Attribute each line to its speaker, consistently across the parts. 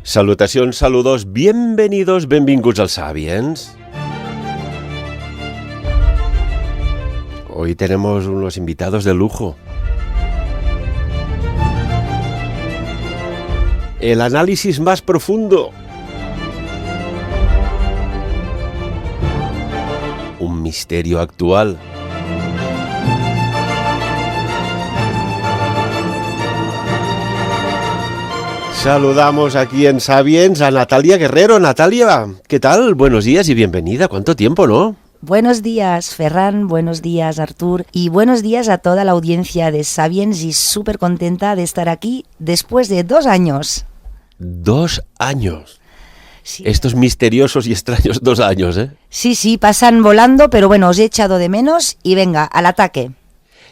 Speaker 1: Salutacions, saludos, bienvenidos, benvinguts als Sapiens. Hoy tenemos unos invitados de lujo. El análisis más profundo. Un misterio actual. Saludamos aquí en Sapiens a Natalia Guerrero. Natalia, ¿qué tal? Buenos días y bienvenida. ¿Cuánto tiempo, no?
Speaker 2: Buenos días, Ferran, buenos días, Artur, y buenos días a toda la audiencia de Sapiens, y súper contenta de estar aquí después de 2 años.
Speaker 1: 2 años.
Speaker 2: Sí.
Speaker 1: Estos misteriosos y extraños 2 años, ¿eh?
Speaker 2: Sí, pasan volando, pero bueno, os he echado de menos y venga, al ataque.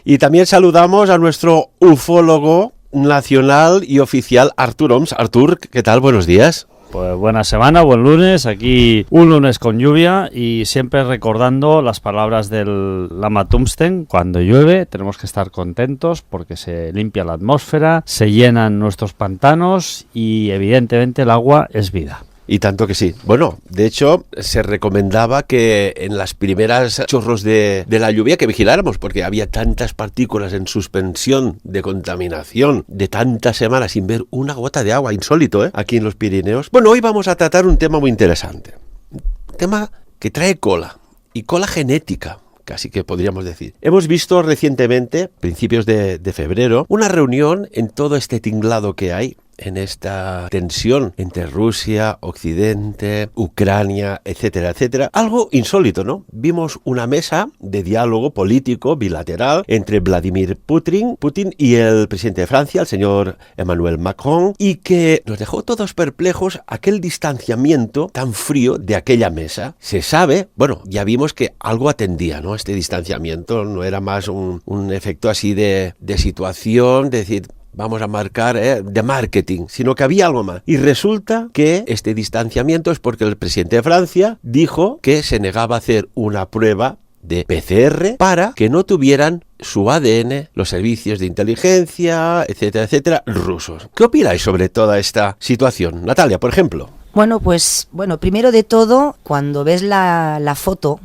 Speaker 1: Y también saludamos a nuestro ufólogo nacional y oficial, Artur Oms. Artur, ¿qué tal? Buenos días.
Speaker 3: Pues buena semana, buen lunes, aquí un lunes con lluvia y siempre recordando las palabras del Lama Tungsten: cuando llueve tenemos que estar contentos porque se limpia la atmósfera, se llenan nuestros pantanos y evidentemente el agua es vida.
Speaker 1: Y tanto que sí. Bueno, de hecho, se recomendaba que en las primeras chorros de la lluvia que vigiláramos, porque había tantas partículas en suspensión de contaminación de tantas semanas sin ver una gota de agua, insólito, ¿eh? Aquí en los Pirineos. Bueno, hoy vamos a tratar un tema muy interesante. Un tema que trae cola, y cola genética. Casi que podríamos decir. Hemos visto recientemente, principios de febrero, una reunión en todo este tinglado que hay, en esta tensión entre Rusia, Occidente, Ucrania, etcétera, etcétera. Algo insólito, ¿no? Vimos una mesa de diálogo político bilateral entre Vladimir Putin y el presidente de Francia, el señor Emmanuel Macron, y que nos dejó todos perplejos aquel distanciamiento tan frío de aquella mesa. Se sabe, bueno, ya vimos que algo atendía, ¿no? Este distanciamiento no era más un efecto así de situación, de decir, vamos a marcar de marketing, sino que había algo más. Y resulta que este distanciamiento es porque el presidente de Francia dijo que se negaba a hacer una prueba de PCR para que no tuvieran su ADN los servicios de inteligencia, etcétera, etcétera, rusos. ¿Qué opináis sobre toda esta situación? Natalia, por ejemplo.
Speaker 2: Bueno, primero de todo, cuando ves la foto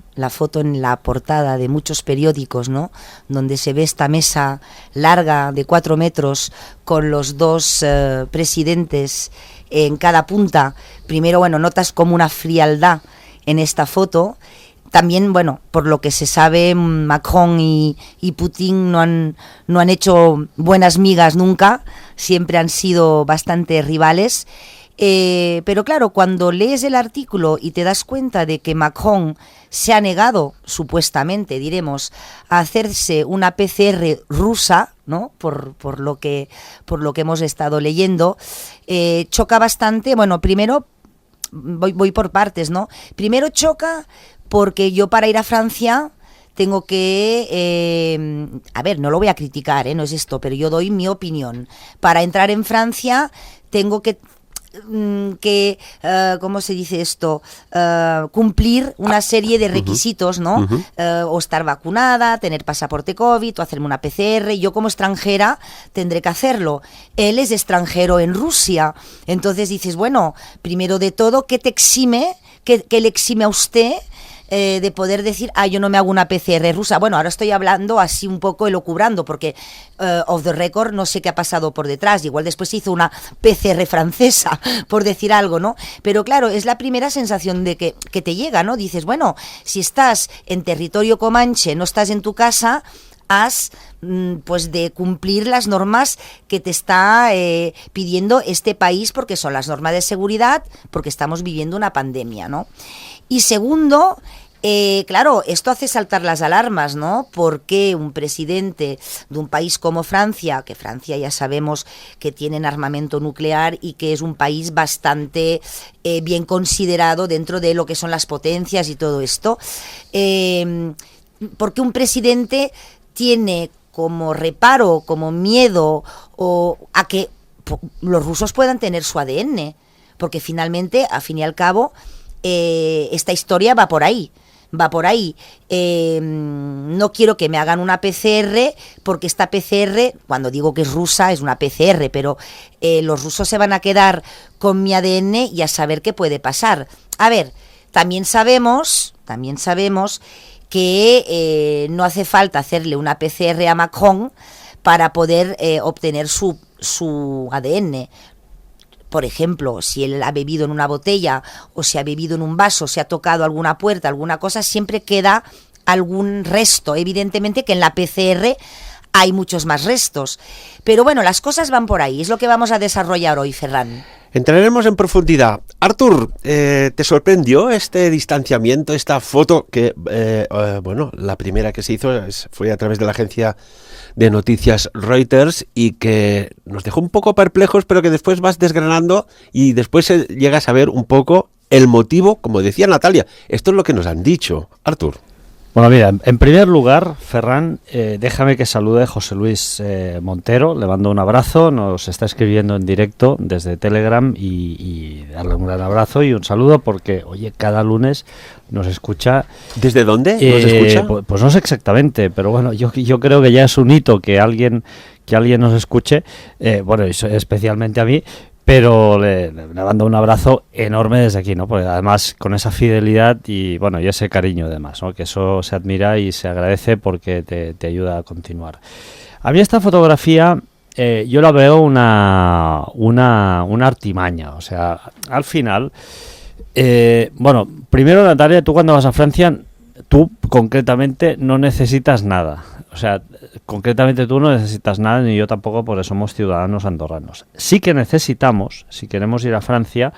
Speaker 2: en la portada de muchos periódicos, ¿no? Donde se ve esta mesa larga de 4 metros con los 2 presidentes en cada punta. Primero, bueno, notas como una frialdad en esta foto. También, bueno, por lo que se sabe, Macron y Putin no han hecho buenas migas nunca, siempre han sido bastante rivales. Pero claro, cuando lees el artículo y te das cuenta de que Macron se ha negado, supuestamente, diremos, a hacerse una PCR rusa, ¿no? Por lo que hemos estado leyendo, choca bastante. Bueno, primero, voy por partes, ¿no? Primero choca porque yo, para ir a Francia, tengo que, no lo voy a criticar, no es esto, pero yo doy mi opinión. Para entrar en Francia tengo que ¿cómo se dice esto? Cumplir una serie de requisitos, ¿no? O estar vacunada, tener pasaporte COVID, o hacerme una PCR. Yo, como extranjera, tendré que hacerlo. Él es extranjero en Rusia. Entonces dices, bueno, primero de todo, ¿qué te exime? ¿Qué le exime a usted de poder decir, yo no me hago una PCR rusa? Bueno, ahora estoy hablando así un poco elucubrando, porque off the record no sé qué ha pasado por detrás. Igual después se hizo una PCR francesa, por decir algo, ¿no? Pero claro, es la primera sensación de que te llega, ¿no? Dices, bueno, si estás en territorio comanche, no estás en tu casa, has pues de cumplir las normas que te está pidiendo este país, porque son las normas de seguridad, porque estamos viviendo una pandemia, ¿no? Y segundo, claro, esto hace saltar las alarmas, ¿no? Porque un presidente de un país como Francia, que Francia ya sabemos que tienen armamento nuclear y que es un país bastante bien considerado dentro de lo que son las potencias y todo esto, porque un presidente tiene como reparo, como miedo a que los rusos puedan tener su ADN, porque finalmente, a fin y al cabo, esta historia va por ahí. va por ahí. No quiero que me hagan una PCR, porque esta PCR, cuando digo que es rusa, es una PCR, pero los rusos se van a quedar con mi ADN y a saber qué puede pasar. A ver, también sabemos que no hace falta hacerle una PCR a Macron para poder obtener su ADN. Por ejemplo, si él ha bebido en una botella o si ha bebido en un vaso, si ha tocado alguna puerta, alguna cosa, siempre queda algún resto. Evidentemente que en la PCR hay muchos más restos. Pero bueno, las cosas van por ahí. Es lo que vamos a desarrollar hoy, Ferran.
Speaker 1: Entraremos en profundidad. Artur, ¿te sorprendió este distanciamiento, esta foto que, bueno, la primera que se hizo fue a través de la agencia de noticias Reuters y que nos dejó un poco perplejos, pero que después vas desgranando y después llegas a ver un poco el motivo, como decía Natalia? Esto es lo que nos han dicho. Artur.
Speaker 3: Bueno, mira, en primer lugar, Ferran, déjame que salude a José Luis Montero, le mando un abrazo, nos está escribiendo en directo desde Telegram y darle un gran abrazo y un saludo porque, oye, cada lunes nos escucha.
Speaker 1: ¿Desde dónde nos escucha?
Speaker 3: Pues no sé exactamente, pero bueno, yo creo que ya es un hito que alguien nos escuche, bueno, especialmente a mí. Pero le mando un abrazo enorme desde aquí, ¿no? Porque además con esa fidelidad y bueno, y ese cariño además, ¿no? Que eso se admira y se agradece porque te ayuda a continuar. A mí esta fotografía yo la veo una artimaña, o sea, al final, bueno, primero Natalia, tú cuando vas a Francia, tú concretamente no necesitas nada. O sea, concretamente tú no necesitas nada, ni yo tampoco, porque somos ciudadanos andorranos. Sí que necesitamos, si queremos ir a Francia,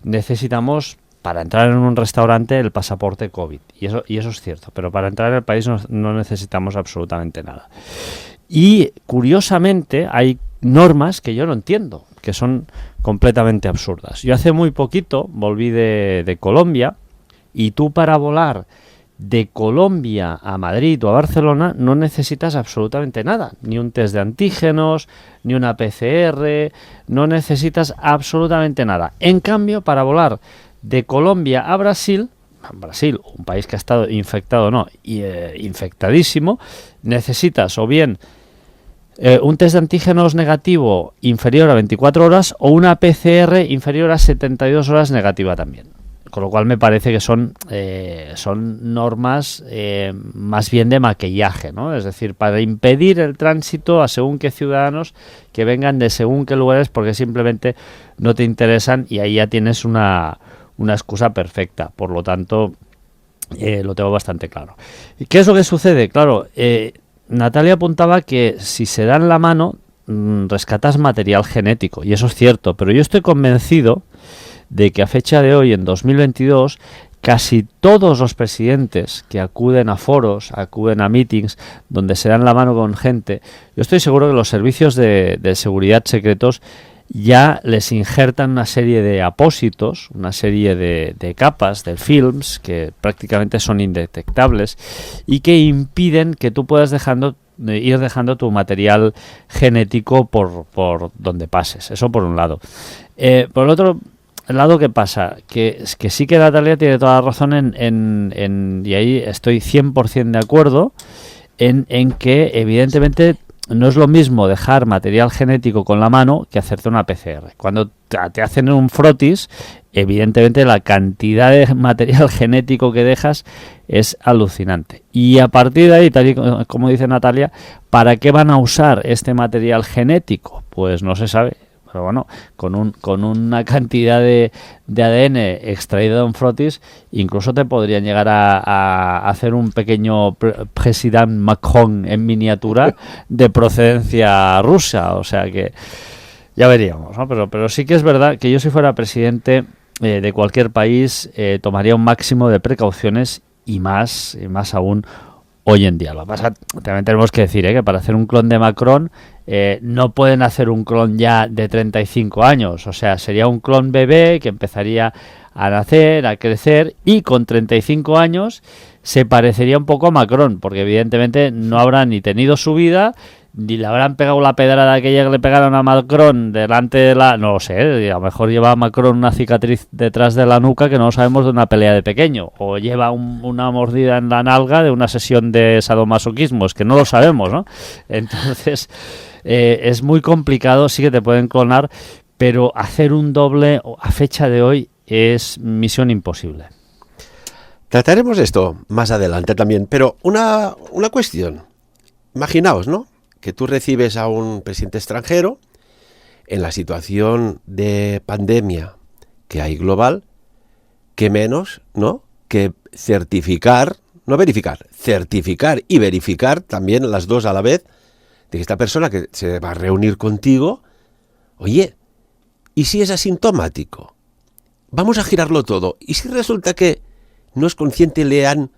Speaker 3: necesitamos para entrar en un restaurante el pasaporte COVID. Y eso es cierto, pero para entrar en el país no necesitamos absolutamente nada. Y curiosamente hay normas que yo no entiendo, que son completamente absurdas. Yo hace muy poquito volví de Colombia y tú para volar de Colombia a Madrid o a Barcelona no necesitas absolutamente nada, ni un test de antígenos, ni una PCR, no necesitas absolutamente nada. En cambio, para volar de Colombia a Brasil, un país que ha estado infectado, infectadísimo, necesitas o bien un test de antígenos negativo inferior a 24 horas o una PCR inferior a 72 horas negativa también. Con lo cual me parece que son normas más bien de maquillaje, ¿no? Es decir, para impedir el tránsito a según qué ciudadanos que vengan de según qué lugares porque simplemente no te interesan y ahí ya tienes una excusa perfecta. Por lo tanto, lo tengo bastante claro. ¿Y qué es lo que sucede? Claro, Natalia apuntaba que si se dan la mano, rescatas material genético, y eso es cierto, pero yo estoy convencido de que a fecha de hoy, en 2022, casi todos los presidentes que acuden a foros, acuden a meetings, donde se dan la mano con gente, yo estoy seguro que los servicios de seguridad secretos ya les injertan una serie de apósitos, una serie de capas, de films, que prácticamente son indetectables y que impiden que tú puedas ir dejando tu material genético por donde pases. Eso por un lado. Por el otro lado, ¿qué pasa? Que sí que Natalia tiene toda la razón y ahí estoy 100% de acuerdo en que evidentemente no es lo mismo dejar material genético con la mano que hacerte una PCR. Cuando te hacen un frotis, evidentemente la cantidad de material genético que dejas es alucinante. Y a partir de ahí, tal y como dice Natalia, ¿para qué van a usar este material genético? Pues no se sabe. Pero bueno, con una cantidad de ADN extraído de un frotis, incluso te podrían llegar a hacer un pequeño presidente Macron en miniatura de procedencia rusa. O sea que ya veríamos, ¿no? Pero sí que es verdad que yo, si fuera presidente de cualquier país, tomaría un máximo de precauciones y más aún hoy en día. Lo que pasa, también tenemos que decir que para hacer un clon de Macron no pueden hacer un clon ya de 35 años. O sea, sería un clon bebé que empezaría a nacer, a crecer, y con 35 años se parecería un poco a Macron, porque evidentemente no habrá ni tenido su vida ni le habrán pegado la pedrada aquella que le pegaron a Macron delante de la... No lo sé, a lo mejor lleva a Macron una cicatriz detrás de la nuca que no sabemos de una pelea de pequeño, o lleva una mordida en la nalga de una sesión de sadomasoquismo, es que no lo sabemos, ¿no? Entonces, es muy complicado, sí que te pueden clonar, pero hacer un doble a fecha de hoy es misión imposible.
Speaker 1: Trataremos esto más adelante también, pero una cuestión. Imaginaos, ¿no?, que tú recibes a un presidente extranjero en la situación de pandemia que hay global, que menos, ¿no?, que certificar, no verificar, certificar y verificar también las dos a la vez, de que esta persona que se va a reunir contigo, oye, ¿y si es asintomático? Vamos a girarlo todo. ¿Y si resulta que no es consciente, le han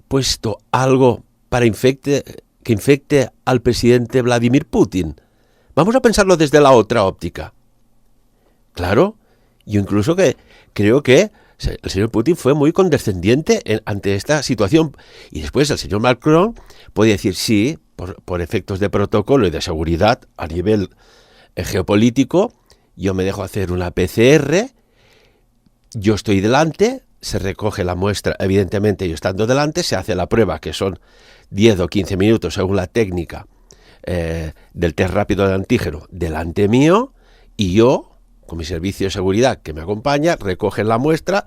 Speaker 1: puesto algo para que infecte al presidente Vladimir Putin? Vamos a pensarlo desde la otra óptica. Claro, yo incluso que creo que el señor Putin fue muy condescendiente ante esta situación. Y después el señor Macron puede decir, sí, por efectos de protocolo y de seguridad a nivel geopolítico, yo me dejo hacer una PCR, yo estoy delante, se recoge la muestra, evidentemente yo estando delante, se hace la prueba, que son 10 o 15 minutos según la técnica del test rápido de antígeno, delante mío, y yo, con mi servicio de seguridad que me acompaña, recogen la muestra,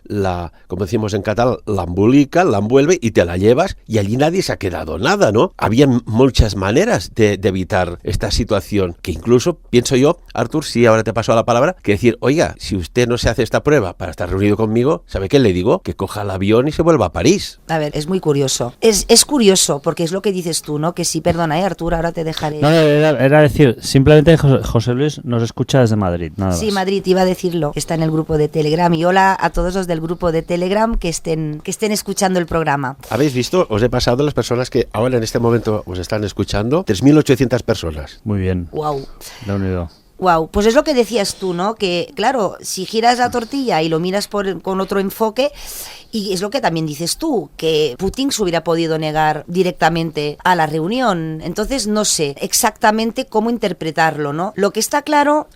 Speaker 1: como decimos en catalán, la embolica, la envuelve y te la llevas, y allí nadie se ha quedado nada, ¿no? Había muchas maneras de evitar esta situación, que incluso, pienso yo, Artur, sí, ahora te paso la palabra, que decir, oiga, si usted no se hace esta prueba para estar reunido conmigo, ¿sabe qué le digo? Que coja el avión y se vuelva a París.
Speaker 2: A ver, es muy curioso. Es curioso, porque es lo que dices tú, ¿no? Que sí, perdona, Artur, ahora te dejaré...
Speaker 3: No, era decir, simplemente José Luis nos escucha desde Madrid, nada más.
Speaker 2: Sí, Madrid, iba a decirlo, está en el grupo de Telegram, y hola a todos los del grupo de Telegram que estén escuchando el programa.
Speaker 1: ¿Habéis visto? Os he pasado las personas que ahora en este momento os están escuchando, 3.800 personas.
Speaker 3: Muy bien.
Speaker 2: Wow.
Speaker 3: La unido.
Speaker 2: Wow, pues es lo que decías tú, ¿no? Que claro, si giras la tortilla y lo miras con otro enfoque, y es lo que también dices tú, que Putin se hubiera podido negar directamente a la reunión. Entonces no sé exactamente cómo interpretarlo, ¿no? Lo que está claro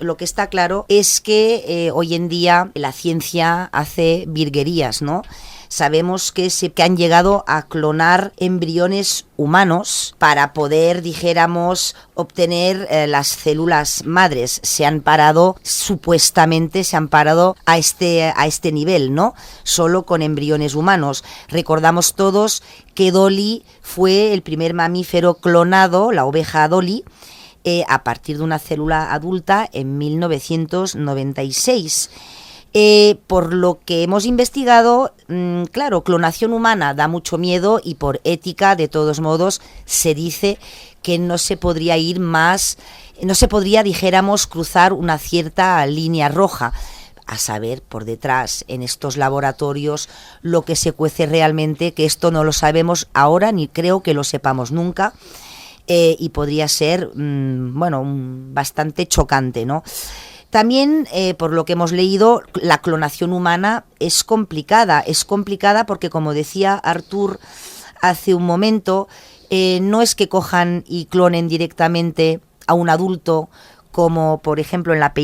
Speaker 2: es que hoy en día la ciencia hace virguerías, ¿no? Sabemos que han llegado a clonar embriones humanos para poder, dijéramos, obtener las células madres. Supuestamente se han parado a este nivel, ¿no? Solo con embriones humanos. Recordamos todos que Dolly fue el primer mamífero clonado, la oveja Dolly, a partir de una célula adulta en 1996. Por lo que hemos investigado, claro, clonación humana da mucho miedo, y por ética, de todos modos, se dice que no se podría ir más, no se podría, dijéramos, cruzar una cierta línea roja. A saber, por detrás, en estos laboratorios, lo que se cuece realmente, que esto no lo sabemos ahora, ni creo que lo sepamos nunca, y podría ser, bastante chocante, ¿no? También, por lo que hemos leído, la clonación humana es complicada porque, como decía Artur hace un momento, no es que cojan y clonen directamente a un adulto, como por ejemplo en la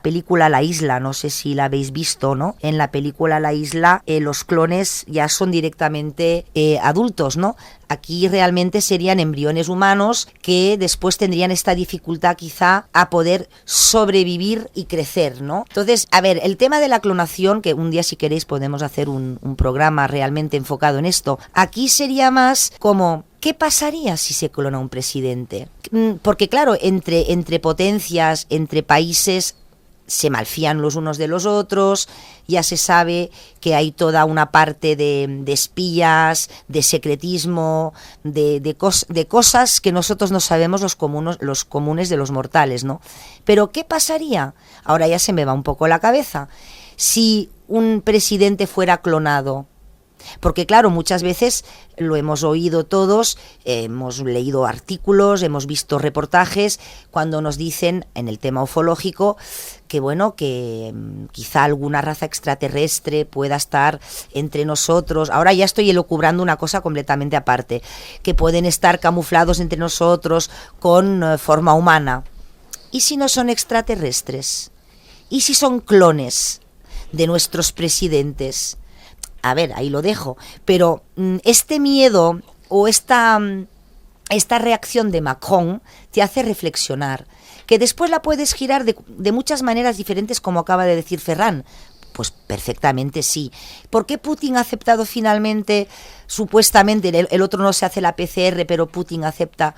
Speaker 2: película La Isla, no sé si la habéis visto, ¿no? En la película La Isla los clones ya son directamente adultos, ¿no? Aquí realmente serían embriones humanos que después tendrían esta dificultad quizá a poder sobrevivir y crecer, ¿no? Entonces, a ver, el tema de la clonación, que un día si queréis podemos hacer un programa realmente enfocado en esto, aquí sería más como... ¿qué pasaría si se clona un presidente? Porque claro, entre potencias, entre países, se malfían los unos de los otros, ya se sabe que hay toda una parte de espías, de secretismo, de cosas que nosotros no sabemos los comunes de los mortales, ¿no? Pero ¿qué pasaría? Ahora ya se me va un poco la cabeza. Si un presidente fuera clonado, Porque claro, muchas veces lo hemos oído todos, hemos leído artículos, hemos visto reportajes cuando nos dicen en el tema ufológico que bueno, que quizá alguna raza extraterrestre pueda estar entre nosotros. Ahora ya estoy elucubrando una cosa completamente aparte, que pueden estar camuflados entre nosotros con forma humana. ¿Y si no son extraterrestres? ¿Y si son clones de nuestros presidentes? A ver, ahí lo dejo. Pero este miedo o esta reacción de Macron te hace reflexionar, que después la puedes girar de muchas maneras diferentes, como acaba de decir Ferran. Pues perfectamente sí. ¿Por qué Putin ha aceptado finalmente, supuestamente, el otro no se hace la PCR, pero Putin acepta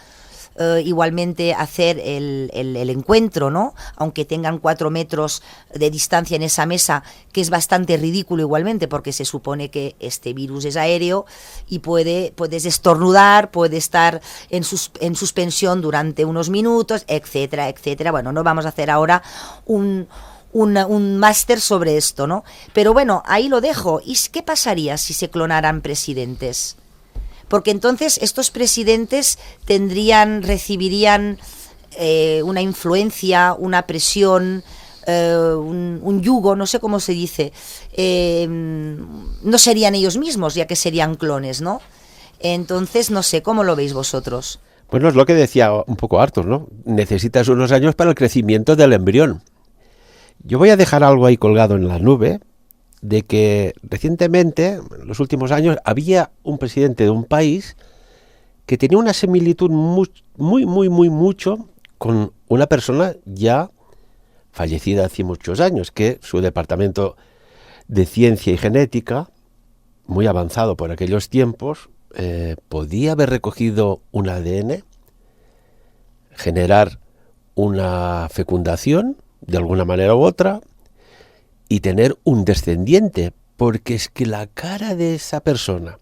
Speaker 2: igualmente hacer el encuentro, ¿no? Aunque tengan 4 metros de distancia en esa mesa, que es bastante ridículo igualmente, porque se supone que este virus es aéreo y puedes estornudar, puede estar en suspensión durante unos minutos, etcétera, etcétera. Bueno, no vamos a hacer ahora un máster sobre esto, ¿no? Pero bueno, ahí lo dejo. ¿Y qué pasaría si se clonaran presidentes? Porque entonces estos presidentes recibirían una influencia, una presión, un yugo, no sé cómo se dice. No serían ellos mismos, ya que serían clones, ¿no? Entonces, no sé, ¿cómo lo veis vosotros?
Speaker 1: Bueno, es lo que decía un poco Arthur, ¿no? Necesitas unos años para el crecimiento del embrión. Yo voy a dejar algo ahí colgado en la nube, de que recientemente, en los últimos años, había un presidente de un país que tenía una similitud mucho con una persona ya fallecida hace muchos años, que su departamento de ciencia y genética, muy avanzado por aquellos tiempos, podía haber recogido un ADN, generar una fecundación de alguna manera u otra, y tener un descendiente, porque es que la cara de esa persona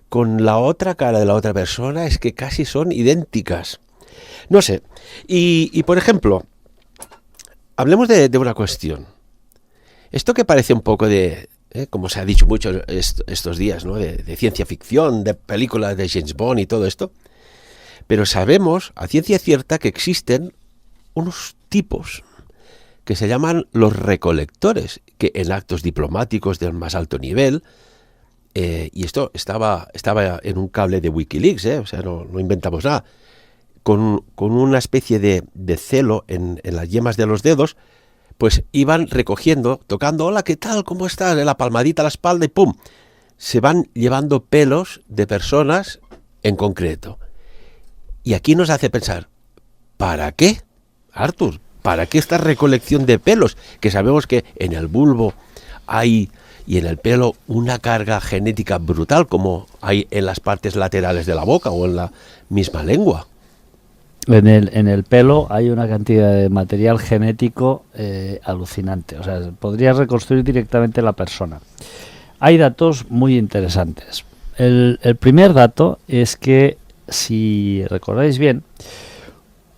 Speaker 1: con la otra cara de la otra persona es que casi son idénticas. No sé. Y por ejemplo, hablemos de una cuestión. Esto que parece un poco de, como se ha dicho mucho estos días, ¿no? de ciencia ficción, de películas de James Bond y todo esto, pero sabemos a ciencia cierta que existen unos tipos que se llaman los recolectores, que en actos diplomáticos del más alto nivel, y esto estaba en un cable de Wikileaks, o sea, no inventamos nada, con una especie de celo en las yemas de los dedos, pues iban recogiendo, tocando, hola, ¿qué tal? ¿Cómo estás? La palmadita a la espalda y ¡pum! Se van llevando pelos de personas en concreto. Y aquí nos hace pensar, ¿para qué, Arthur? ¿Para qué esta recolección de pelos? Que sabemos que en el bulbo hay, y en el pelo, una carga genética brutal, como hay en las partes laterales de la boca o en la misma lengua.
Speaker 3: En el pelo hay una cantidad de material genético alucinante. O sea, podrías reconstruir directamente la persona. Hay datos muy interesantes. El primer dato es que, si recordáis bien,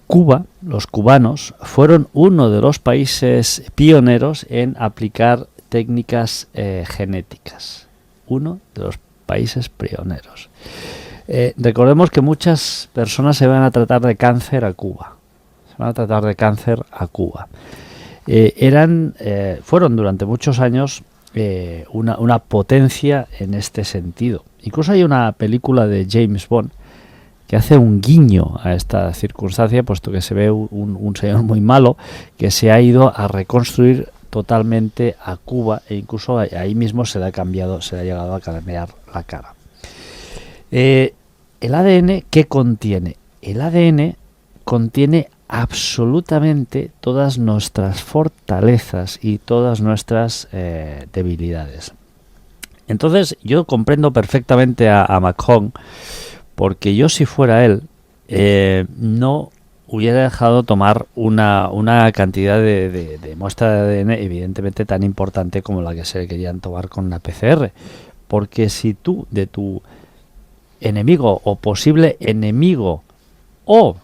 Speaker 3: Cuba, los cubanos, fueron uno de los países pioneros en aplicar técnicas genéticas. Uno de los países pioneros. Recordemos que muchas personas se van a tratar de cáncer a Cuba. Fueron durante muchos años una potencia en este sentido. Incluso hay una película de James Bond que hace un guiño a esta circunstancia, puesto que se ve un señor muy malo que se ha ido a reconstruir totalmente a Cuba, e incluso ahí mismo se le ha llegado a cambiar la cara. El ADN, ¿qué contiene? El ADN contiene absolutamente todas nuestras fortalezas y todas nuestras debilidades. Entonces yo comprendo perfectamente a Macron, porque yo, si fuera él, no hubiera dejado tomar una cantidad de muestra de ADN evidentemente tan importante como la que se querían tomar con la PCR. Porque si tú, de tu enemigo o posible enemigo o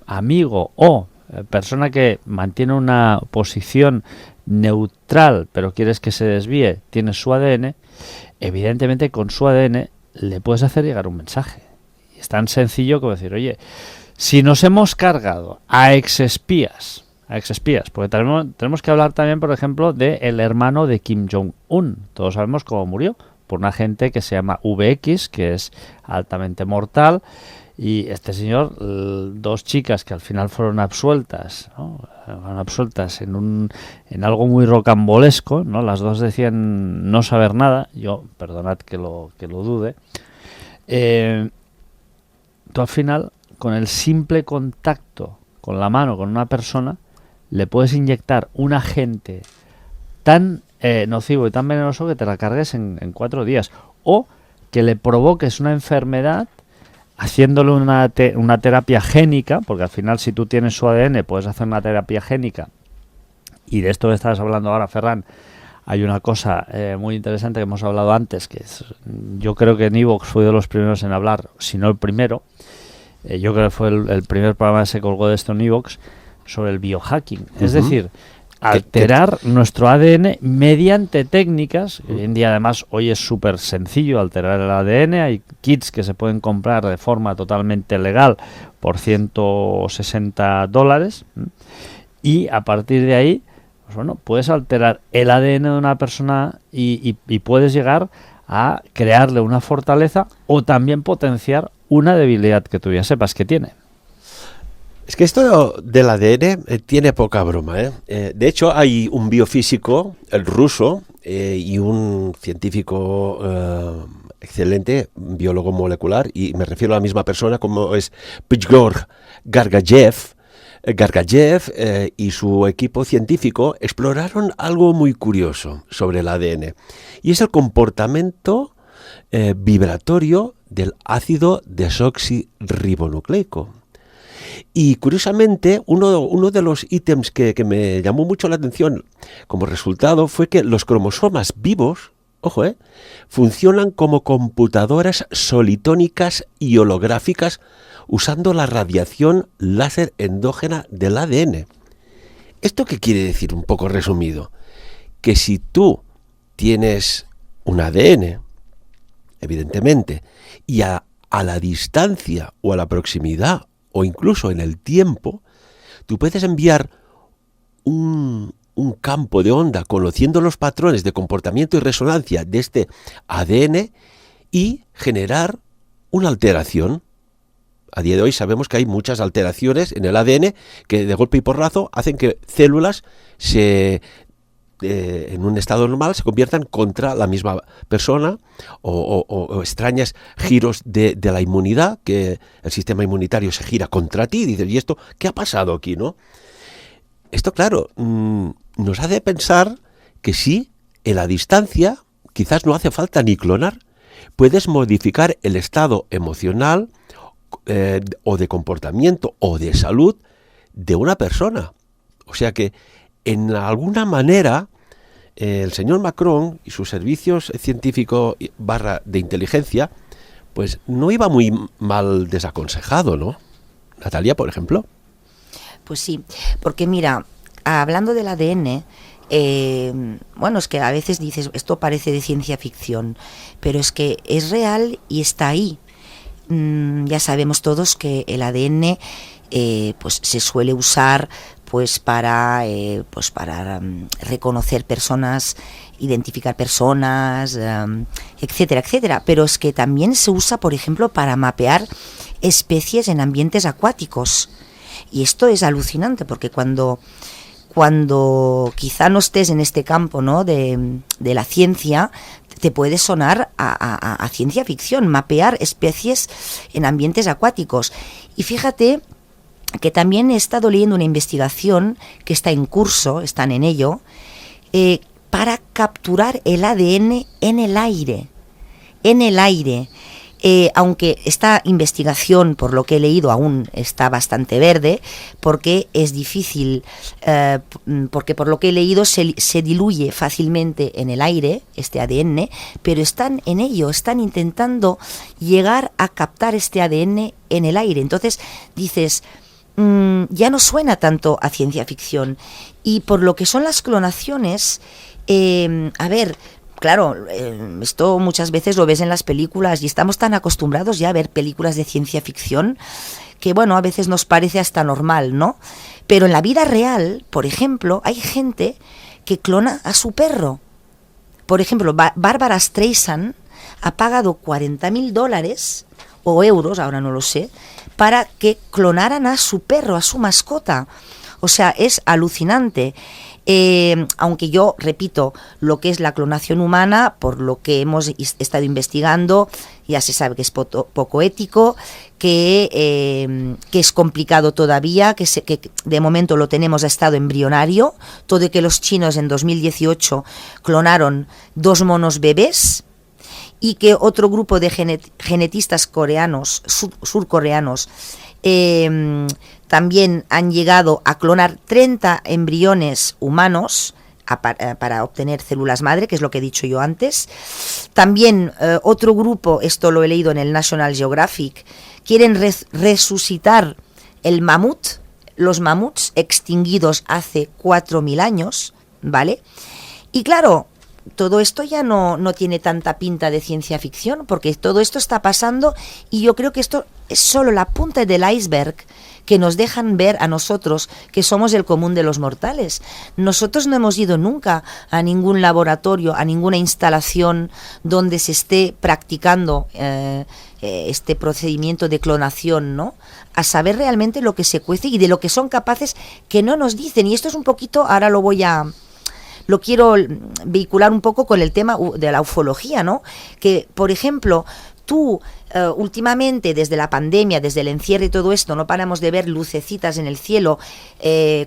Speaker 3: amigo o persona que mantiene una posición neutral, pero quieres que se desvíe, tiene su ADN, evidentemente con su ADN le puedes hacer llegar un mensaje. Y es tan sencillo como decir, oye, si nos hemos cargado a exespías, porque tenemos que hablar también, por ejemplo, del hermano de Kim Jong-un. Todos sabemos cómo murió, por un agente que se llama VX, que es altamente mortal. Y este señor, 2 chicas que al final fueron absueltas, ¿no? Fueron absueltas en algo muy rocambolesco, ¿no? Las 2 decían no saber nada. Yo, perdonad que lo dude. Tú al final, con el simple contacto con la mano, con una persona, le puedes inyectar un agente tan nocivo y tan venenoso que te la cargues en 4 días. O que le provoques una enfermedad haciéndole una terapia génica, porque al final si tú tienes su ADN puedes hacer una terapia génica. Y de esto que estabas hablando ahora, Ferran, hay una cosa muy interesante que hemos hablado antes, que yo creo que en iVoox fue de los primeros en hablar, si no el primero. Yo creo que fue el primer programa que se colgó de esto en iVoox, sobre el biohacking. Es decir, alterar nuestro ADN mediante técnicas. Hoy en día, además, hoy es súper sencillo alterar el ADN. Hay kits que se pueden comprar de forma totalmente legal por $160. Y a partir de ahí, pues bueno, puedes alterar el ADN de una persona y puedes llegar a crearle una fortaleza o también potenciar una debilidad que tú ya sepas que tiene.
Speaker 1: Es que esto del ADN tiene poca broma, ¿eh? De hecho, hay un biofísico, el ruso, y un científico excelente, biólogo molecular, y me refiero a la misma persona como es Pijgor Gargayev. Gargayev y su equipo científico exploraron algo muy curioso sobre el ADN, y es el comportamiento vibratorio del ácido desoxirribonucleico. Y curiosamente, uno de los ítems que me llamó mucho la atención como resultado fue que los cromosomas vivos, ojo, funcionan como computadoras solitónicas y holográficas usando la radiación láser endógena del ADN. ¿Esto qué quiere decir, un poco resumido? Que si tú tienes un ADN, evidentemente, y a la distancia o a la proximidad o incluso en el tiempo, tú puedes enviar un campo de onda conociendo los patrones de comportamiento y resonancia de este ADN y generar una alteración. A día de hoy sabemos que hay muchas alteraciones en el ADN que de golpe y porrazo hacen que células en un estado normal se conviertan contra la misma persona o extraños giros de la inmunidad, que el sistema inmunitario se gira contra ti y dices, ¿y esto qué ha pasado aquí, no? Esto, claro, nos hace pensar que sí, en la distancia, quizás no hace falta ni clonar, puedes modificar el estado emocional o de comportamiento o de salud de una persona. O sea que, en alguna manera, el señor Macron y sus servicios científicos / de inteligencia, pues no iba muy mal desaconsejado, ¿no? Natalia, por ejemplo.
Speaker 2: Pues sí, porque mira, hablando del ADN, bueno, es que a veces dices, esto parece de ciencia ficción, pero es que es real y está ahí. Ya sabemos todos que el ADN pues se suele usar pues para reconocer personas, identificar personas, etcétera, etcétera. Pero es que también se usa, por ejemplo, para mapear especies en ambientes acuáticos. Y esto es alucinante, porque cuando quizá no estés en este campo, ¿no?, de la ciencia, te puede sonar a ciencia ficción, mapear especies en ambientes acuáticos. Y fíjate que también he estado leyendo una investigación que está en curso, están en ello, para capturar el ADN en el aire. Aunque esta investigación, por lo que he leído, aún está bastante verde, porque es difícil, porque por lo que he leído se diluye fácilmente en el aire, este ADN, pero están en ello, están intentando llegar a captar este ADN en el aire. Entonces dices, ya no suena tanto a ciencia ficción. Y por lo que son las clonaciones, a ver, claro, esto muchas veces lo ves en las películas y estamos tan acostumbrados ya a ver películas de ciencia ficción que, bueno, a veces nos parece hasta normal, ¿no? Pero en la vida real, por ejemplo, hay gente que clona a su perro. Por ejemplo, Barbara Streisand ha pagado $40.000 o euros, ahora no lo sé, para que clonaran a su perro, a su mascota. O sea, es alucinante. Aunque yo, repito, lo que es la clonación humana, por lo que hemos estado investigando, ya se sabe que es poco ético, que es complicado todavía, que de momento lo tenemos a estado embrionario, todo que los chinos en 2018 clonaron 2 monos bebés, y que otro grupo de genetistas coreanos, surcoreanos, también han llegado a clonar 30 embriones humanos para obtener células madre, que es lo que he dicho yo antes. También otro grupo, esto lo he leído en el National Geographic, quieren resucitar el mamut, los mamuts extinguidos hace 4.000 años, ¿vale? Y claro, todo esto ya no tiene tanta pinta de ciencia ficción, porque todo esto está pasando y yo creo que esto es solo la punta del iceberg que nos dejan ver a nosotros, que somos el común de los mortales. Nosotros no hemos ido nunca a ningún laboratorio, a ninguna instalación donde se esté practicando este procedimiento de clonación, ¿no? A saber realmente lo que se cuece y de lo que son capaces, que no nos dicen. Y esto es un poquito, ahora lo quiero vehicular un poco con el tema de la ufología, ¿no? Que, por ejemplo, tú últimamente, desde la pandemia, desde el encierro y todo esto, no paramos de ver lucecitas en el cielo,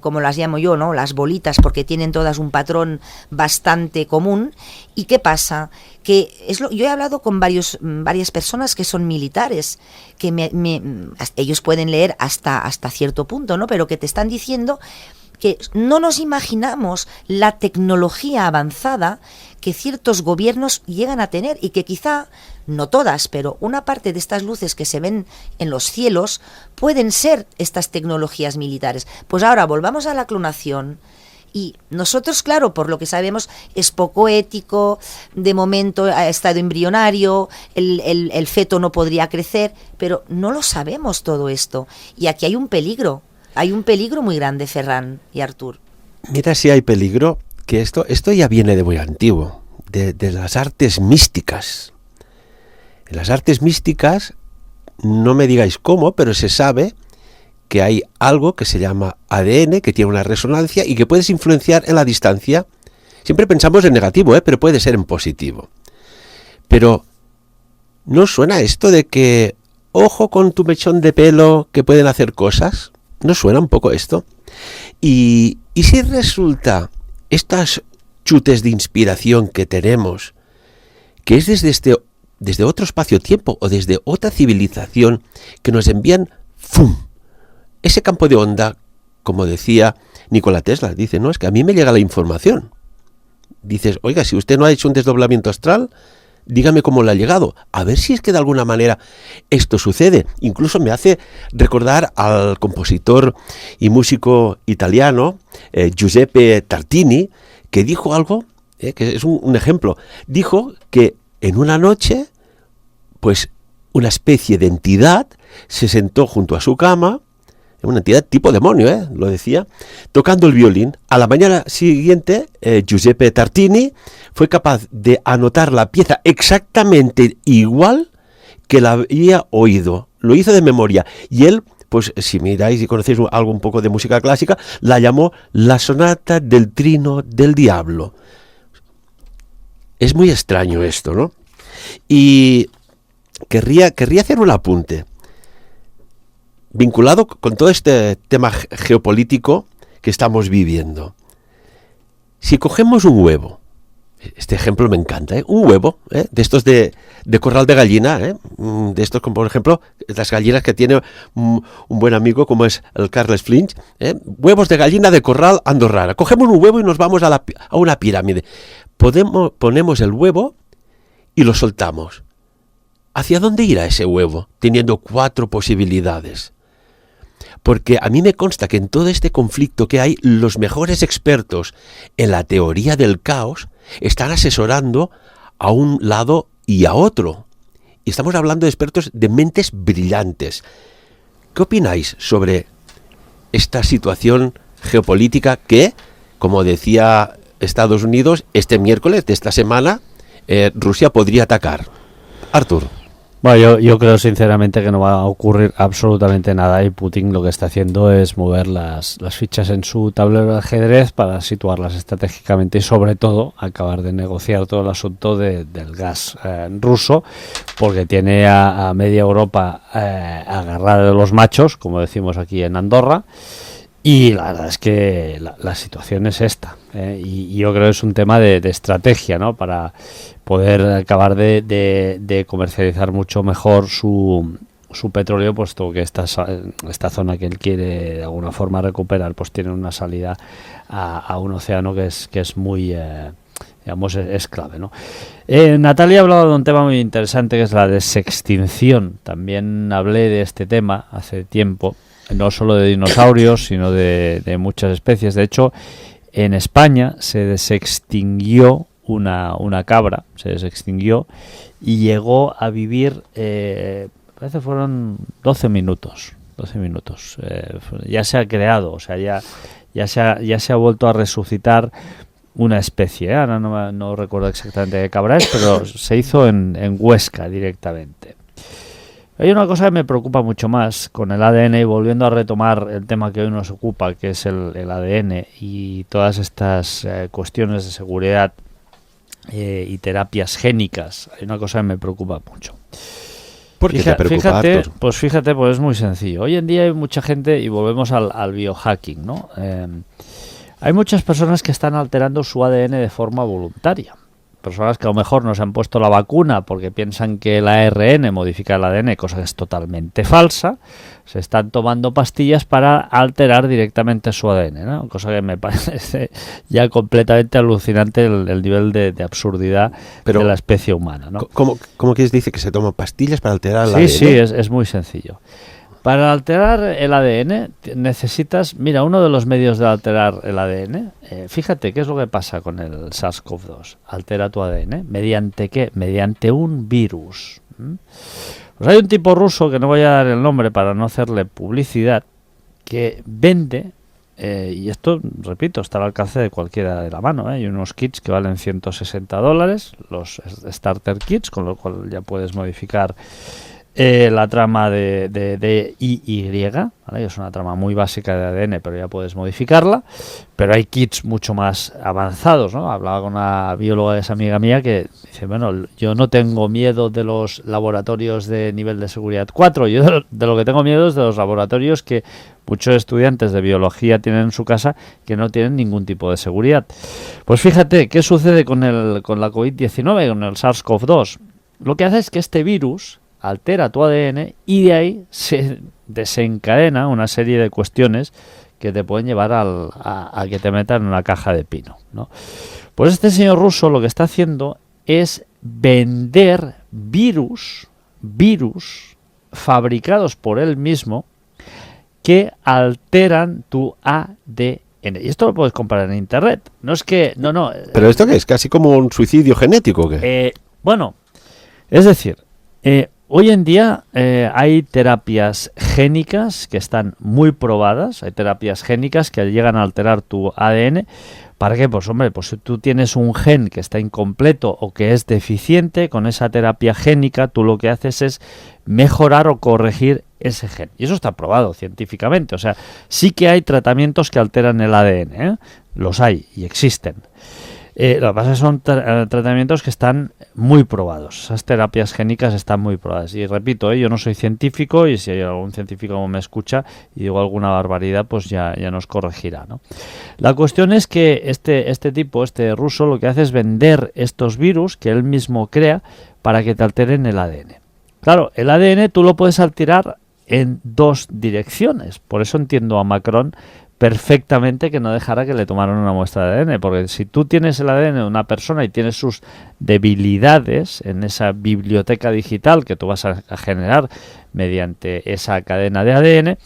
Speaker 2: como las llamo yo, ¿no? Las bolitas, porque tienen todas un patrón bastante común. ¿Y qué pasa? Que yo he hablado con varias personas que son militares, que ellos pueden leer hasta cierto punto, ¿no? Pero que te están diciendo que no nos imaginamos la tecnología avanzada que ciertos gobiernos llegan a tener y que quizá, no todas, pero una parte de estas luces que se ven en los cielos pueden ser estas tecnologías militares. Pues ahora volvamos a la clonación. Y nosotros, claro, por lo que sabemos, es poco ético, de momento ha estado embrionario, el feto no podría crecer, pero no lo sabemos todo esto. Y aquí hay un peligro muy grande, Ferran y Artur.
Speaker 1: Mira si hay peligro, que esto ya viene de muy antiguo, de las artes místicas. En las artes místicas, no me digáis cómo, pero se sabe que hay algo que se llama ADN, que tiene una resonancia y que puedes influenciar en la distancia. Siempre pensamos en negativo, pero puede ser en positivo. Pero, ¿no suena esto de que, ojo con tu mechón de pelo, que pueden hacer cosas? ¿No suena un poco esto? Y si resulta estas chutes de inspiración que tenemos, que es desde otro espacio-tiempo o desde otra civilización, que nos envían ¡fum! Ese campo de onda, como decía Nikola Tesla, dice, no, es que a mí me llega la información. Dices, oiga, si usted no ha hecho un desdoblamiento astral, dígame cómo le ha llegado, a ver si es que de alguna manera esto sucede. Incluso me hace recordar al compositor y músico italiano Giuseppe Tartini, que dijo algo, que es un ejemplo. Dijo que en una noche, pues una especie de entidad se sentó junto a su cama, una entidad tipo demonio, lo decía, tocando el violín. A la mañana siguiente, Giuseppe Tartini fue capaz de anotar la pieza exactamente igual que la había oído. Lo hizo de memoria. Y él, pues si miráis y conocéis algo un poco de música clásica, la llamó la sonata del trino del diablo. Es muy extraño esto, ¿no? Y querría hacer un apunte vinculado con todo este tema geopolítico que estamos viviendo. Si cogemos un huevo, este ejemplo me encanta, un huevo, de estos de corral de gallina, de estos como por ejemplo las gallinas que tiene un buen amigo como es el Carles Flinch, huevos de gallina de corral andorrana. Cogemos un huevo y nos vamos a una pirámide. Ponemos el huevo y lo soltamos. ¿Hacia dónde irá ese huevo? Teniendo 4 posibilidades. porque a mí me consta que en todo este conflicto que hay, los mejores expertos en la teoría del caos están asesorando a un lado y a otro. Y estamos hablando de expertos de mentes brillantes. ¿Qué opináis sobre esta situación geopolítica que, como decía Estados Unidos, este miércoles de esta semana, Rusia podría atacar? Artur.
Speaker 3: Bueno, yo creo sinceramente que no va a ocurrir absolutamente nada y Putin lo que está haciendo es mover las fichas en su tablero de ajedrez para situarlas estratégicamente y sobre todo acabar de negociar todo el asunto del gas ruso, porque tiene a media Europa agarrada de los machos, como decimos aquí en Andorra. Y la verdad es que la situación es esta, y yo creo que es un tema de estrategia, ¿no? Para poder acabar de comercializar mucho mejor su petróleo, puesto que esta zona que él quiere de alguna forma recuperar, pues tiene una salida a un océano que es muy... digamos, es clave, ¿no? Natalia ha hablado de un tema muy interesante que es la desextinción. También hablé de este tema hace tiempo, no solo de dinosaurios, sino de muchas especies. De hecho, en España se desextinguió una cabra, se desextinguió y llegó a vivir, parece que fueron 12 minutos. Ya se ha creado, o sea, ya se ha vuelto a resucitar una especie. Ahora no recuerdo exactamente qué cabra es, pero se hizo en Huesca directamente. Hay una cosa que me preocupa mucho más con el ADN, y volviendo a retomar el tema que hoy nos ocupa, que es el ADN y todas estas cuestiones de seguridad y terapias génicas. Hay una cosa que me preocupa mucho.
Speaker 1: ¿Por qué te preocupa, Artur?
Speaker 3: Pues fíjate, pues es muy sencillo. Hoy en día hay mucha gente, y volvemos al biohacking, ¿no? Hay muchas personas que están alterando su ADN de forma voluntaria. Personas que a lo mejor no se han puesto la vacuna porque piensan que el ARN modifica el ADN, cosa que es totalmente falsa. Se están tomando pastillas para alterar directamente su ADN, ¿no? Cosa que me parece ya completamente alucinante el nivel de absurdidad de la especie humana, ¿no?
Speaker 1: ¿Cómo que dice que se toman pastillas para alterar el ADN?
Speaker 3: Sí, es muy sencillo. Para alterar el ADN necesitas, mira, uno de los medios de alterar el ADN, fíjate qué es lo que pasa con el SARS-CoV-2, altera tu ADN, ¿mediante qué? Mediante un virus. Pues hay un tipo ruso, que no voy a dar el nombre para no hacerle publicidad, que vende, y esto, repito, está al alcance de cualquiera de la mano, hay unos kits que valen $160, los starter kits, con lo cual ya puedes modificar la trama de IY, ¿vale? Es una trama muy básica de ADN, pero ya puedes modificarla. Pero hay kits mucho más avanzados, ¿no? Hablaba con una bióloga, que es amiga mía, que dice, bueno, yo no tengo miedo de los laboratorios de nivel de seguridad 4, yo de lo que tengo miedo es de los laboratorios que muchos estudiantes de biología tienen en su casa, que no tienen ningún tipo de seguridad. Pues fíjate, ¿qué sucede con la COVID-19, con el SARS-CoV-2? Lo que hace es que este virus altera tu ADN y de ahí se desencadena una serie de cuestiones que te pueden llevar a que te metan en una caja de pino, ¿no? Pues este señor ruso lo que está haciendo es vender virus fabricados por él mismo que alteran tu ADN. Y esto lo puedes comprar en internet. No es que... No.
Speaker 1: ¿Pero esto qué es? ¿Casi como un suicidio genético o qué?
Speaker 3: Bueno, es decir... hoy en día hay terapias génicas que están muy probadas, hay terapias génicas que llegan a alterar tu ADN. ¿Para qué? Pues hombre, pues si tú tienes un gen que está incompleto o que es deficiente, con esa terapia génica tú lo que haces es mejorar o corregir ese gen. Y eso está probado científicamente, o sea, sí que hay tratamientos que alteran el ADN, los hay y existen. Lo que pasa es que son tratamientos que están muy probados. Esas terapias génicas están muy probadas. Y repito, yo no soy científico, y si hay algún científico que me escucha y digo alguna barbaridad, pues ya nos corregirá, ¿no? La cuestión es que este ruso, lo que hace es vender estos virus que él mismo crea para que te alteren el ADN. Claro, el ADN tú lo puedes alterar en dos direcciones. Por eso entiendo a Macron perfectamente que no dejara que le tomaran una muestra de ADN, porque si tú tienes el ADN de una persona y tienes sus debilidades en esa biblioteca digital que tú vas a generar mediante esa cadena de ADN,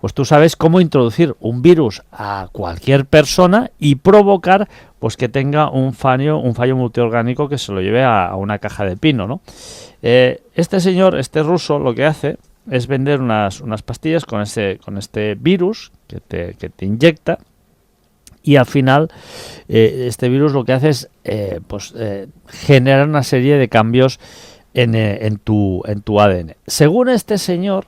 Speaker 3: pues tú sabes cómo introducir un virus a cualquier persona y provocar pues que tenga un fallo multiorgánico que se lo lleve a una caja de pino, ¿no? Este señor, este ruso, lo que hace es vender unas pastillas con este virus que te inyecta, y al final este virus lo que hace es generar una serie de cambios en tu ADN. Según este señor,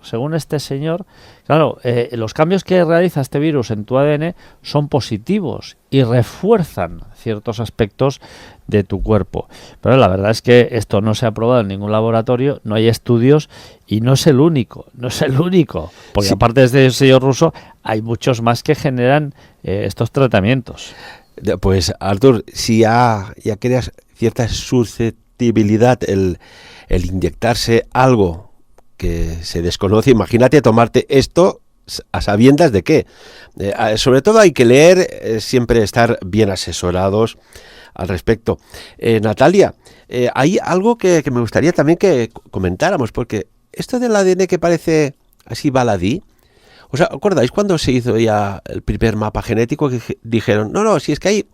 Speaker 3: claro, los cambios que realiza este virus en tu ADN son positivos y refuerzan ciertos aspectos de tu cuerpo. Pero la verdad es que esto no se ha probado en ningún laboratorio, no hay estudios y no es el único, porque sí, aparte de este señor ruso hay muchos más que generan estos tratamientos.
Speaker 1: Pues Artur, si ya creas cierta susceptibilidad el inyectarse algo que se desconoce, imagínate tomarte esto a sabiendas de qué. Sobre todo hay que leer, siempre estar bien asesorados al respecto. Natalia, hay algo que me gustaría también que comentáramos, porque esto del ADN que parece así baladí, ¿os acordáis cuando se hizo ya el primer mapa genético que dijeron, no, si es que hay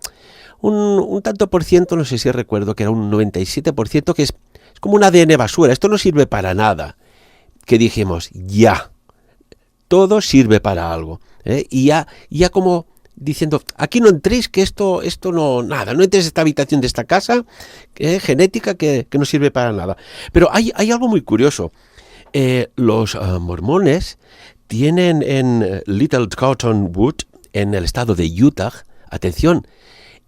Speaker 1: un tanto por ciento, no sé si recuerdo que era un 97%, que es como un ADN basura, esto no sirve para nada? Que dijimos, ya, todo sirve para algo, y ya como diciendo, aquí no entréis, que esto no, nada, no entres en esta habitación de esta casa genética que no sirve para nada. Pero hay algo muy curioso. Los mormones tienen en Little Cottonwood, en el estado de Utah, atención,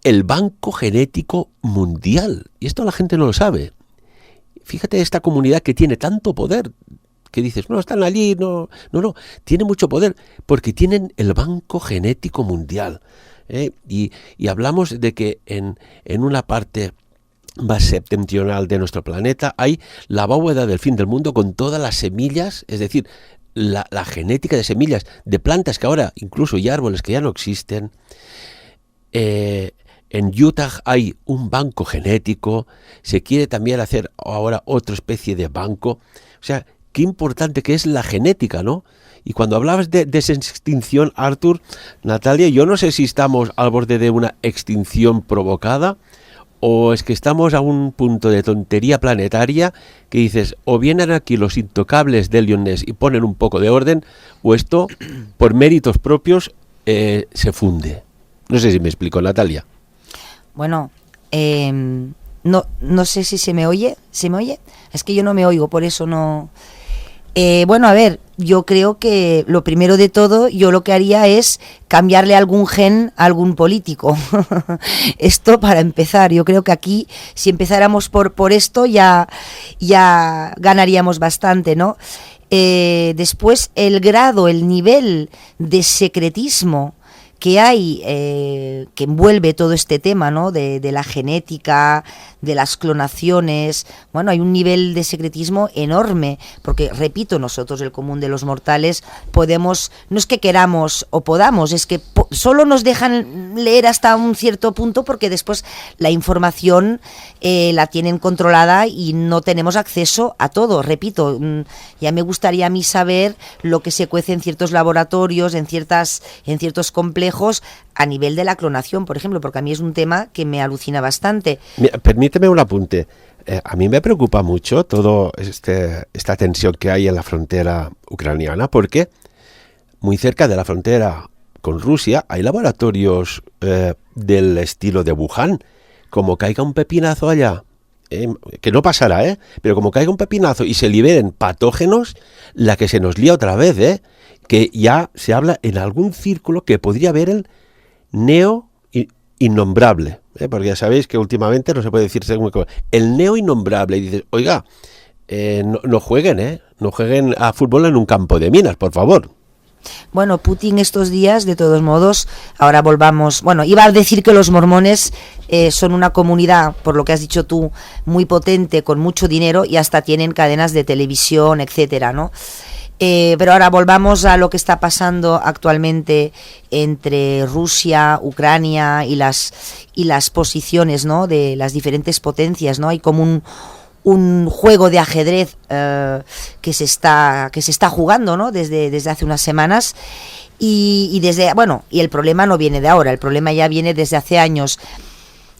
Speaker 1: el Banco Genético Mundial. Y esto la gente no lo sabe. Fíjate esta comunidad que tiene tanto poder, que dices, no, están allí, no, tiene mucho poder, porque tienen el Banco Genético Mundial. Y hablamos de que en una parte más septentrional de nuestro planeta hay la bóveda del fin del mundo con todas las semillas, es decir, la genética de semillas de plantas que ahora, incluso y árboles que ya no existen. En Utah hay un banco genético, se quiere también hacer ahora otra especie de banco. O sea, qué importante que es la genética, ¿no? Y cuando hablabas de extinción, Artur, Natalia, yo no sé si estamos al borde de una extinción provocada o es que estamos a un punto de tontería planetaria que dices, o vienen aquí los intocables del Lyonés y ponen un poco de orden, o esto, por méritos propios, se funde. No sé si me explico, Natalia.
Speaker 2: Bueno, no sé si se me oye. ¿Se me oye? Es que yo no me oigo, por eso no... Bueno, a ver, yo creo que lo primero de todo, yo lo que haría es cambiarle algún gen a algún político. Esto para empezar. Yo creo que aquí, si empezáramos por esto, ya ganaríamos bastante, ¿no? Después, el nivel de secretismo que hay, que envuelve todo este tema, ¿no? De la genética, de las clonaciones. Bueno, hay un nivel de secretismo enorme, porque, repito, nosotros, el común de los mortales, podemos, no es que queramos o podamos, es que solo nos dejan leer hasta un cierto punto, porque después la información la tienen controlada y no tenemos acceso a todo. Repito, ya me gustaría a mí saber lo que se cuece en ciertos laboratorios, en ciertos complejos, a nivel de la clonación, por ejemplo, porque a mí es un tema que me alucina bastante.
Speaker 1: Mira, permíteme un apunte. A mí me preocupa mucho todo esta tensión que hay en la frontera ucraniana, porque muy cerca de la frontera con Rusia hay laboratorios del estilo de Wuhan. Como caiga un pepinazo allá, que no pasará, pero como caiga un pepinazo y se liberen patógenos, la que se nos lía otra vez, que ya se habla en algún círculo que podría haber el neo innombrable, porque ya sabéis que últimamente no se puede decir según el neo innombrable, y dices, oiga, no jueguen a fútbol en un campo de minas, por favor.
Speaker 2: Bueno, Putin estos días, de todos modos, ahora volvamos, bueno, iba a decir que los mormones son una comunidad, por lo que has dicho tú, muy potente, con mucho dinero, y hasta tienen cadenas de televisión, etcétera, ¿no? Pero ahora volvamos a lo que está pasando actualmente entre Rusia, Ucrania y las posiciones, ¿no? De las diferentes potencias, ¿no? Hay como un juego de ajedrez que se está jugando, ¿no? Desde hace unas semanas. Y el problema no viene de ahora, el problema ya viene desde hace años.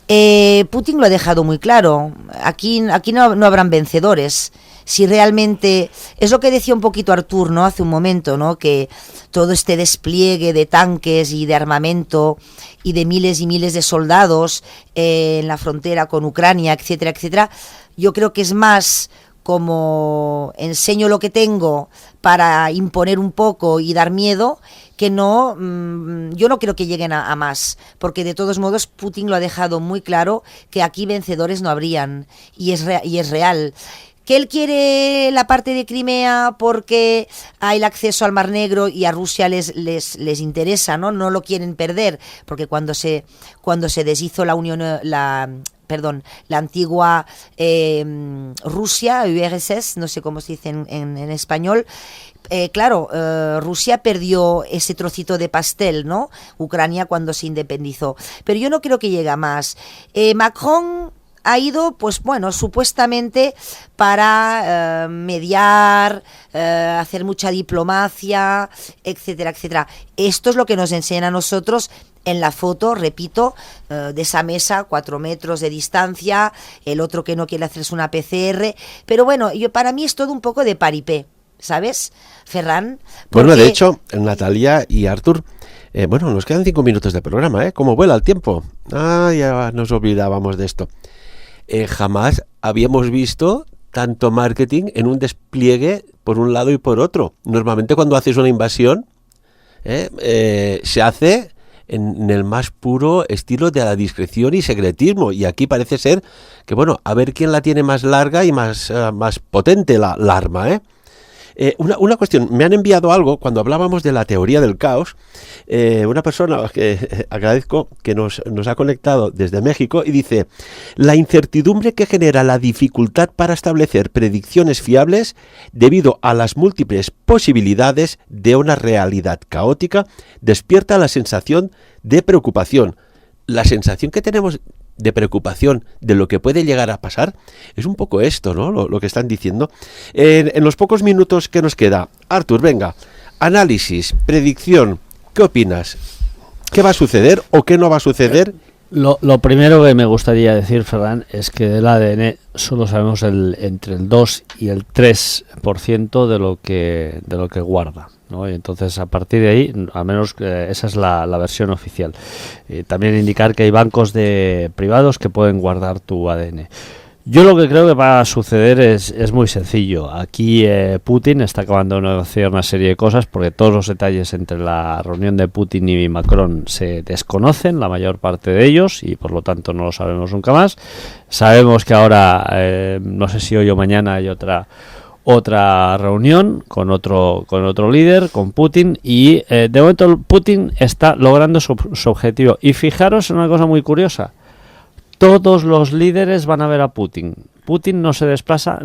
Speaker 2: Putin lo ha dejado muy claro, aquí no habrán vencedores. Si realmente, es lo que decía un poquito Artur, ¿no? Hace un momento, ¿no? Que todo este despliegue de tanques y de armamento y de miles y miles de soldados en la frontera con Ucrania, etcétera, etcétera, yo creo que es más como enseño lo que tengo para imponer un poco y dar miedo, que no, yo no creo que lleguen a más, porque de todos modos Putin lo ha dejado muy claro que aquí vencedores no habrían, y es real. Que él quiere la parte de Crimea porque hay el acceso al Mar Negro y a Rusia les interesa, ¿no? No lo quieren perder, porque cuando se deshizo la antigua Rusia, URSS, no sé cómo se dice en español, Rusia perdió ese trocito de pastel, ¿no? Ucrania cuando se independizó. Pero yo no creo que llegue a más. Macron ha ido, pues bueno, supuestamente para mediar, hacer mucha diplomacia, etcétera, etcétera. Esto es lo que nos enseñan a nosotros en la foto, repito, de esa mesa, 4 metros de distancia, el otro que no quiere hacerse una PCR, pero bueno, para mí es todo un poco de paripé, ¿sabes, Ferran? Porque...
Speaker 1: Bueno, de hecho, Natalia y Artur, nos quedan 5 minutos de programa, ¿eh? ¿Cómo vuela el tiempo? Ya nos olvidábamos de esto. Jamás habíamos visto tanto marketing en un despliegue por un lado y por otro. Normalmente cuando haces una invasión, se hace en el más puro estilo de la discreción y secretismo. Y aquí parece ser que, a ver quién la tiene más larga y más potente la arma, ¿eh? Una cuestión, me han enviado algo cuando hablábamos de la teoría del caos, una persona que agradezco que nos ha conectado desde México y dice: la incertidumbre que genera la dificultad para establecer predicciones fiables debido a las múltiples posibilidades de una realidad caótica despierta la sensación de preocupación. La sensación que tenemos de preocupación de lo que puede llegar a pasar es un poco esto, ¿no? Lo que están diciendo. En los pocos minutos que nos queda, Artur, venga, análisis, predicción, ¿qué opinas? ¿Qué va a suceder o qué no va a suceder?
Speaker 3: Lo primero que me gustaría decir, Ferran, es que del ADN solo sabemos entre el 2 y el 3% de lo que guarda, ¿no? Y entonces, a partir de ahí, al menos esa es la versión oficial. También indicar que hay bancos privados que pueden guardar tu ADN. Yo lo que creo que va a suceder es muy sencillo. Aquí Putin está acabando de negociar una serie de cosas porque todos los detalles entre la reunión de Putin y Macron se desconocen, la mayor parte de ellos, y por lo tanto no lo sabemos nunca más. Sabemos que ahora, no sé si hoy o mañana, hay otra reunión con otro líder, con Putin, y de momento Putin está logrando su objetivo. Y fijaros en una cosa muy curiosa: todos los líderes van a ver a Putin. Putin no se desplaza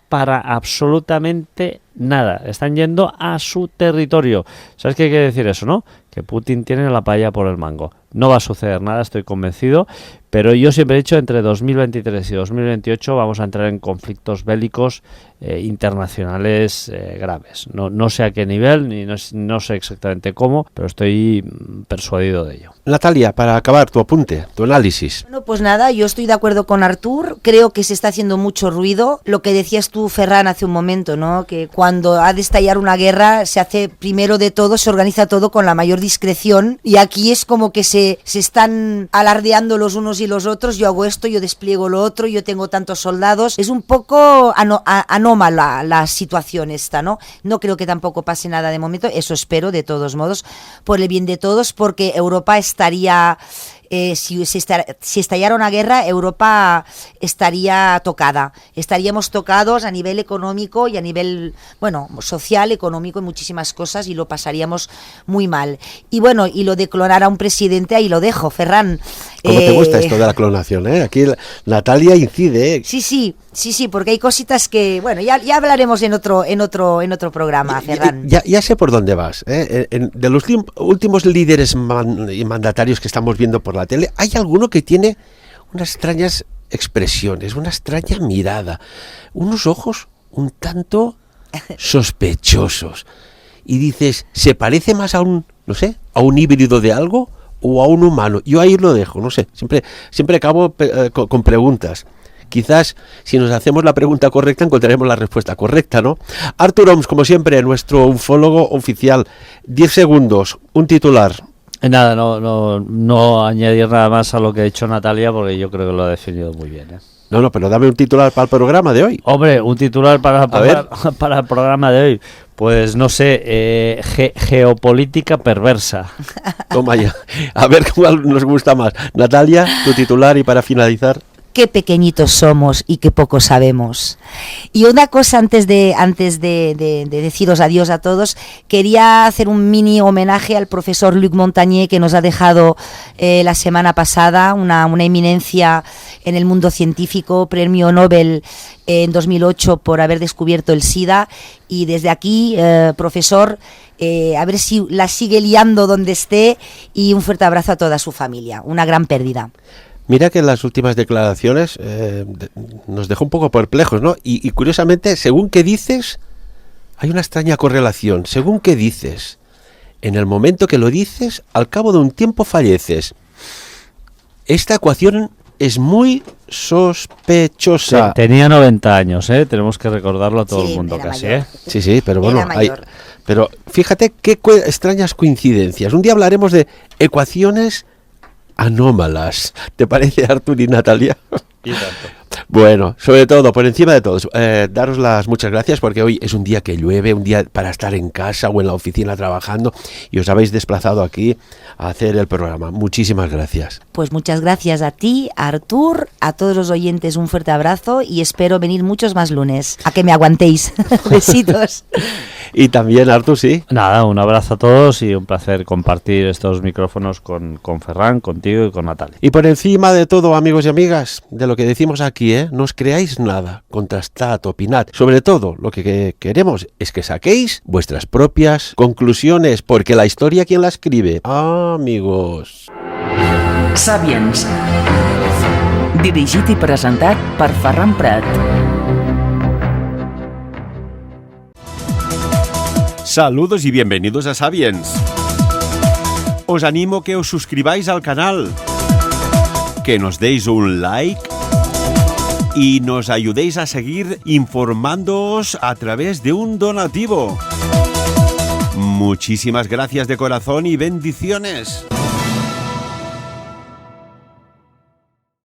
Speaker 3: para absolutamente nada. Están yendo a su territorio. ¿Sabes qué quiere decir eso, no? Que Putin tiene la paella por el mango. No va a suceder nada, estoy convencido, pero yo siempre he dicho, entre 2023 y 2028 vamos a entrar en conflictos bélicos internacionales graves. No sé a qué nivel, ni no sé exactamente cómo, pero estoy persuadido de ello.
Speaker 1: Natalia, para acabar, tu apunte, tu análisis.
Speaker 2: Bueno, pues nada, yo estoy de acuerdo con Artur, creo que se está haciendo mucho ruido. Lo que decías tú, Ferran, hace un momento, ¿no? Que cuando ha de estallar una guerra se hace primero de todo, se organiza todo con la mayor discreción, y aquí es como que se están alardeando los unos y los otros. Yo hago esto, yo despliego lo otro, yo tengo tantos soldados. Es un poco anómala la situación esta, ¿no? No creo que tampoco pase nada de momento, eso espero de todos modos, por el bien de todos, porque Europa estaría... si estallara una guerra, Europa estaría tocada. Estaríamos tocados a nivel económico y a nivel, social, económico y muchísimas cosas, y lo pasaríamos muy mal. Y y lo de clonar a un presidente, ahí lo dejo, Ferran.
Speaker 1: ¿Cómo te gusta esto de la clonación, eh? Aquí Natalia incide, ¿eh?
Speaker 2: Sí, porque hay cositas que, ya hablaremos en otro programa, Ferran.
Speaker 1: Ya sé por dónde vas, ¿eh? De los últimos líderes y mandatarios que estamos viendo por la tele, hay alguno que tiene unas extrañas expresiones, una extraña mirada, unos ojos un tanto sospechosos. Y dices, ¿se parece más a un, no sé, a un híbrido de algo o a un humano? Yo ahí lo dejo, no sé, siempre acabo con preguntas. Quizás si nos hacemos la pregunta correcta encontraremos la respuesta correcta, ¿no? Artur Oms, como siempre, nuestro ufólogo oficial. 10 segundos, un titular.
Speaker 3: Nada, no añadir nada más a lo que ha dicho Natalia, porque yo creo que lo ha definido muy bien, ¿eh?
Speaker 1: No, pero dame un titular para el programa de hoy.
Speaker 3: Hombre, un titular para el programa de hoy. Pues no sé, geopolítica perversa.
Speaker 1: Toma ya. A ver cuál nos gusta más. Natalia, tu titular y para finalizar.
Speaker 2: Qué pequeñitos somos y qué poco sabemos. Y una cosa antes de deciros adiós a todos, quería hacer un mini homenaje al profesor Luc Montagnier, que nos ha dejado la semana pasada, una eminencia en el mundo científico, premio Nobel en 2008 por haber descubierto el SIDA. Y desde aquí, profesor, a ver si la sigue liando donde esté, y un fuerte abrazo a toda su familia. Una gran pérdida.
Speaker 1: Mira que en las últimas declaraciones nos dejó un poco perplejos, ¿no? Y curiosamente, según qué dices, hay una extraña correlación. Según qué dices, en el momento que lo dices, al cabo de un tiempo falleces. Esta ecuación es muy sospechosa.
Speaker 3: Tenía 90 años, ¿eh? Tenemos que recordarlo a todo el mundo casi,
Speaker 2: mayor.
Speaker 3: ¿eh?
Speaker 1: Sí, pero bueno, pero fíjate qué extrañas coincidencias. Un día hablaremos de ecuaciones anómalas. ¿Te parece, Artur y Natalia?
Speaker 3: Y tanto.
Speaker 1: Bueno, sobre todo, por encima de todo, daros las muchas gracias, porque hoy es un día que llueve, un día para estar en casa o en la oficina trabajando, y os habéis desplazado aquí a hacer el programa. Muchísimas gracias.
Speaker 2: Pues muchas gracias a ti, a Artur, a todos los oyentes, un fuerte abrazo, y espero venir muchos más lunes. A que me aguantéis. Besitos.
Speaker 1: Y también, Artur, sí.
Speaker 3: Nada, un abrazo a todos y un placer compartir estos micrófonos con Ferran, contigo y con Natalia.
Speaker 1: Y por encima de todo, amigos y amigas, de lo que decimos aquí, no os creáis nada, contrastad, opinad. Sobre todo, lo que queremos es que saquéis vuestras propias conclusiones, porque la historia, ¿quién la escribe? Amigos.
Speaker 4: Sapiens. Dirigit i presentat per Ferran Prat.
Speaker 5: Saludos y bienvenidos a Sapiens. Os animo que os suscribáis al canal, que nos deis un like y nos ayudéis a seguir informándoos a través de un donativo. Muchísimas gracias de corazón y bendiciones.